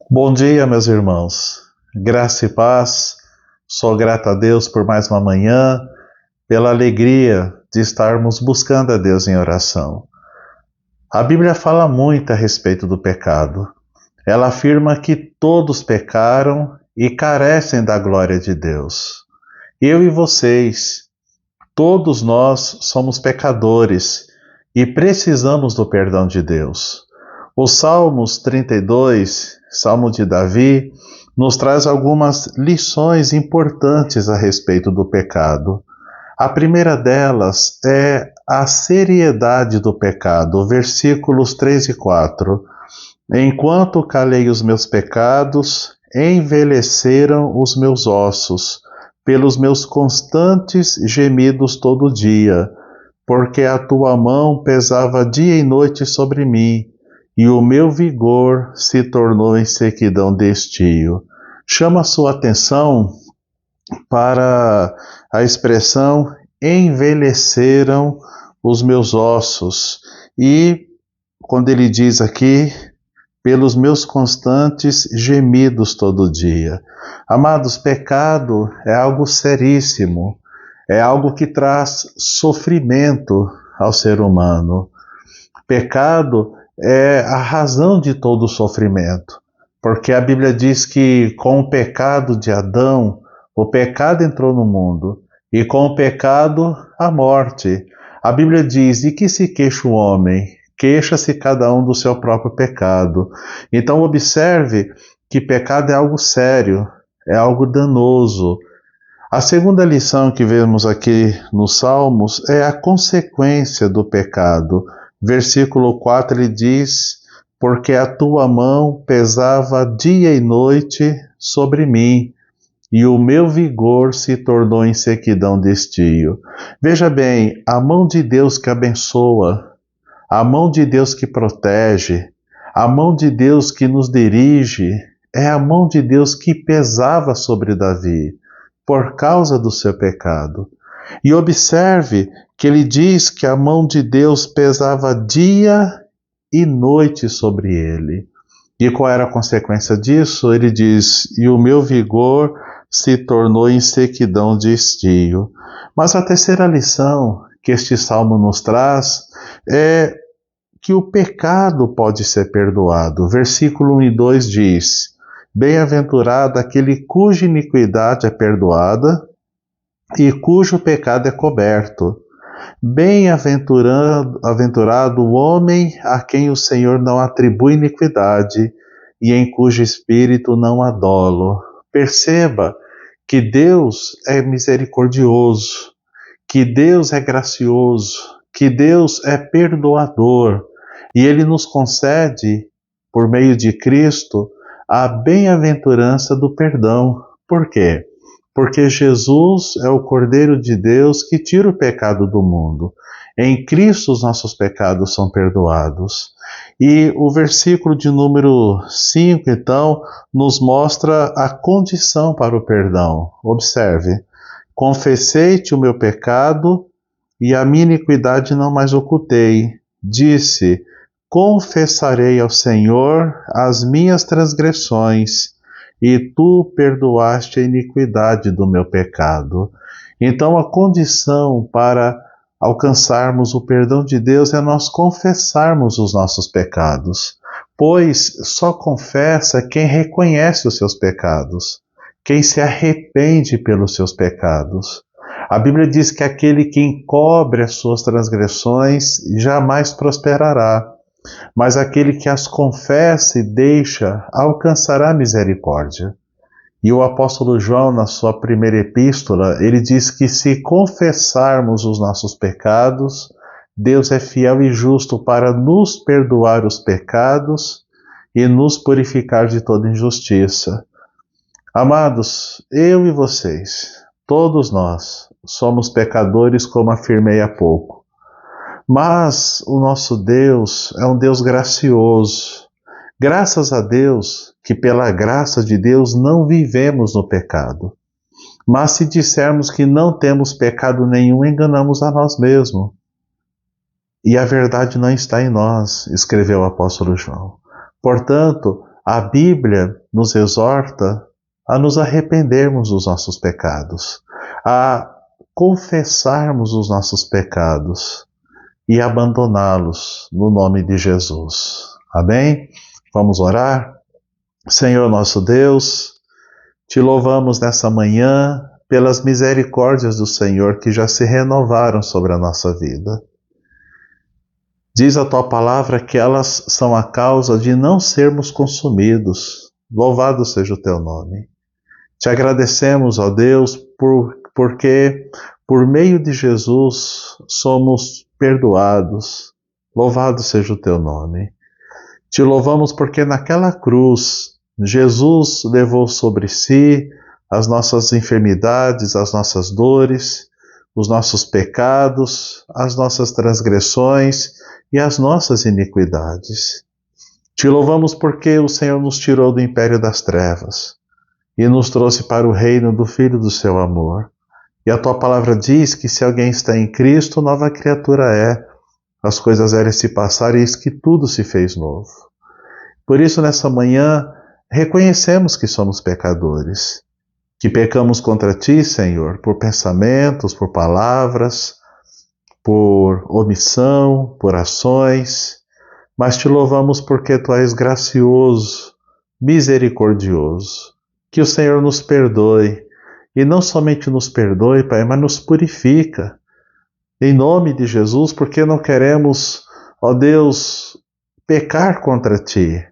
Bom dia, meus irmãos. Graça e paz. Sou grato a Deus por mais uma manhã, pela alegria de estarmos buscando a Deus em oração. A Bíblia fala muito a respeito do pecado. Ela afirma que todos pecaram e carecem da glória de Deus. Eu e vocês, todos nós somos pecadores e precisamos do perdão de Deus. O Salmos 32, Salmo de Davi, nos traz algumas lições importantes a respeito do pecado. A primeira delas é a seriedade do pecado, versículos 3 e 4. Enquanto calei os meus pecados, envelheceram os meus ossos, pelos meus constantes gemidos todo dia, porque a tua mão pesava dia e noite sobre mim, e o meu vigor se tornou em sequidão de estio. Chama a sua atenção para a expressão envelheceram os meus ossos. E quando ele diz aqui, pelos meus constantes gemidos todo dia. Amados, pecado é algo seríssimo, é algo que traz sofrimento ao ser humano. Pecado é a razão de todo o sofrimento, porque a Bíblia diz que com o pecado de Adão, o pecado entrou no mundo, e com o pecado, a morte. A Bíblia diz: de que se queixa o homem? Queixa-se cada um do seu próprio pecado. Então observe que pecado é algo sério, é algo danoso. A segunda lição que vemos aqui nos Salmos é a consequência do pecado. Versículo 4 ele diz: porque a tua mão pesava dia e noite sobre mim, e o meu vigor se tornou em sequidão de estio. Veja bem, a mão de Deus que abençoa, a mão de Deus que protege, a mão de Deus que nos dirige, é a mão de Deus que pesava sobre Davi, por causa do seu pecado. E observe que ele diz que a mão de Deus pesava dia e noite sobre ele. E qual era a consequência disso? Ele diz: e o meu vigor se tornou em sequidão de estio. Mas a terceira lição que este salmo nos traz é que o pecado pode ser perdoado. Versículo 1 e 2 diz: bem-aventurado aquele cuja iniquidade é perdoada e cujo pecado é coberto. Bem-aventurado o homem a quem o Senhor não atribui iniquidade e em cujo espírito não há dolo. Perceba que Deus é misericordioso, que Deus é gracioso, que Deus é perdoador, e Ele nos concede, por meio de Cristo, a bem-aventurança do perdão. Por quê? Porque Jesus é o Cordeiro de Deus que tira o pecado do mundo. Em Cristo os nossos pecados são perdoados. E o versículo de número 5, então, nos mostra a condição para o perdão. Observe: confessei-te o meu pecado e a minha iniquidade não mais ocultei. Disse: confessarei ao Senhor as minhas transgressões, e tu perdoaste a iniquidade do meu pecado. Então, a condição para alcançarmos o perdão de Deus é nós confessarmos os nossos pecados, pois só confessa quem reconhece os seus pecados, quem se arrepende pelos seus pecados. A Bíblia diz que aquele que encobre as suas transgressões jamais prosperará, mas aquele que as confessa e deixa alcançará misericórdia. E o apóstolo João, na sua primeira epístola, ele diz que se confessarmos os nossos pecados, Deus é fiel e justo para nos perdoar os pecados e nos purificar de toda injustiça. Amados, eu e vocês, todos nós, somos pecadores, como afirmei há pouco. Mas o nosso Deus é um Deus gracioso. Graças a Deus que pela graça de Deus não vivemos no pecado. Mas se dissermos que não temos pecado nenhum, enganamos a nós mesmos. E a verdade não está em nós, escreveu o apóstolo João. Portanto, A Bíblia nos exorta a nos arrependermos dos nossos pecados, a confessarmos os nossos pecados e abandoná-los no nome de Jesus. Amém? Vamos orar? Senhor nosso Deus, te louvamos nessa manhã pelas misericórdias do Senhor que já se renovaram sobre a nossa vida. Diz a tua palavra que elas são a causa de não sermos consumidos. Louvado seja o teu nome. Te agradecemos, ó Deus, porque por meio de Jesus somos perdoados. Louvado seja o teu nome. Te louvamos porque naquela cruz Jesus levou sobre si as nossas enfermidades, as nossas dores, os nossos pecados, as nossas transgressões e as nossas iniquidades. Te louvamos porque o Senhor nos tirou do império das trevas e nos trouxe para o reino do Filho do seu amor. E a tua palavra diz que se alguém está em Cristo, nova criatura é. As coisas velhas se passaram e eis que tudo se fez novo. Por isso, nessa manhã, reconhecemos que somos pecadores, que pecamos contra ti, Senhor, por pensamentos, por palavras, por omissão, por ações, mas te louvamos porque tu és gracioso, misericordioso. Que o Senhor nos perdoe, e não somente nos perdoe, Pai, mas nos purifica. Em nome de Jesus, porque não queremos, ó Deus, pecar contra ti,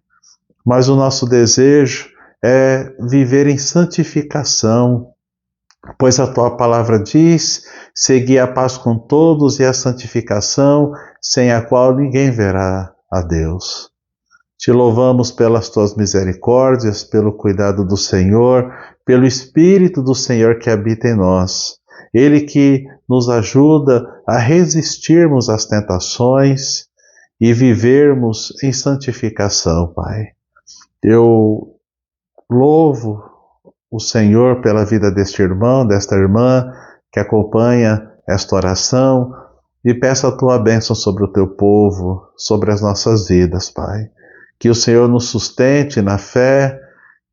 mas o nosso desejo é viver em santificação, pois a tua palavra diz: segui a paz com todos e a santificação, sem a qual ninguém verá a Deus. Te louvamos pelas tuas misericórdias, pelo cuidado do Senhor, pelo Espírito do Senhor que habita em nós. Ele que nos ajuda a resistirmos às tentações e vivermos em santificação, Pai. Eu louvo o Senhor pela vida deste irmão, desta irmã que acompanha esta oração e peço a tua bênção sobre o teu povo, sobre as nossas vidas, Pai. Que o Senhor nos sustente na fé,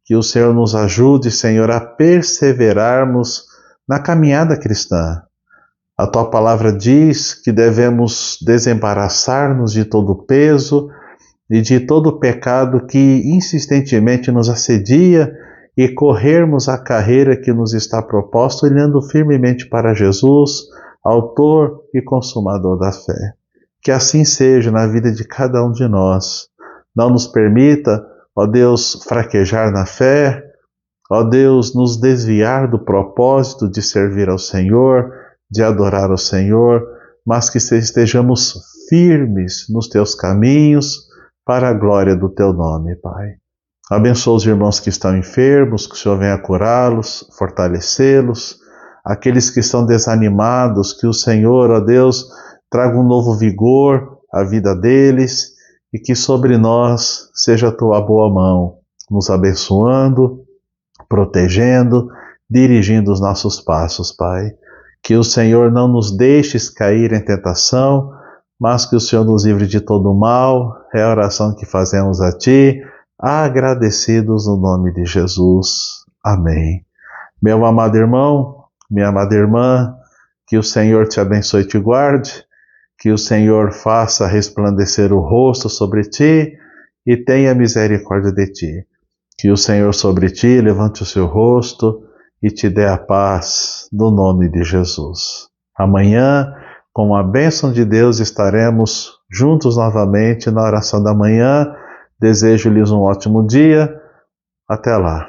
que o Senhor nos ajude, Senhor, a perseverarmos na caminhada cristã. A tua palavra diz que devemos desembaraçar-nos de todo o peso e de todo o pecado que insistentemente nos assedia e corrermos a carreira que nos está proposta, olhando firmemente para Jesus, autor e consumador da fé. Que assim seja na vida de cada um de nós. Não nos permita, ó Deus, fraquejar na fé, ó Deus, nos desviar do propósito de servir ao Senhor, de adorar ao Senhor, mas que estejamos firmes nos teus caminhos para a glória do teu nome, Pai. Abençoa os irmãos que estão enfermos, que o Senhor venha curá-los, fortalecê-los, aqueles que estão desanimados, que o Senhor, ó Deus, traga um novo vigor à vida deles e que sobre nós seja a tua boa mão, nos abençoando, protegendo, dirigindo os nossos passos, Pai. Que o Senhor não nos deixes cair em tentação, mas que o Senhor nos livre de todo o mal. É a oração que fazemos a Ti, agradecidos no nome de Jesus. Amém. Meu amado irmão, minha amada irmã, que o Senhor te abençoe e te guarde, que o Senhor faça resplandecer o rosto sobre ti e tenha misericórdia de ti. Que o Senhor sobre ti levante o seu rosto e te dê a paz, no nome de Jesus. Amanhã, com a bênção de Deus, estaremos juntos novamente na oração da manhã. Desejo-lhes um ótimo dia. Até lá.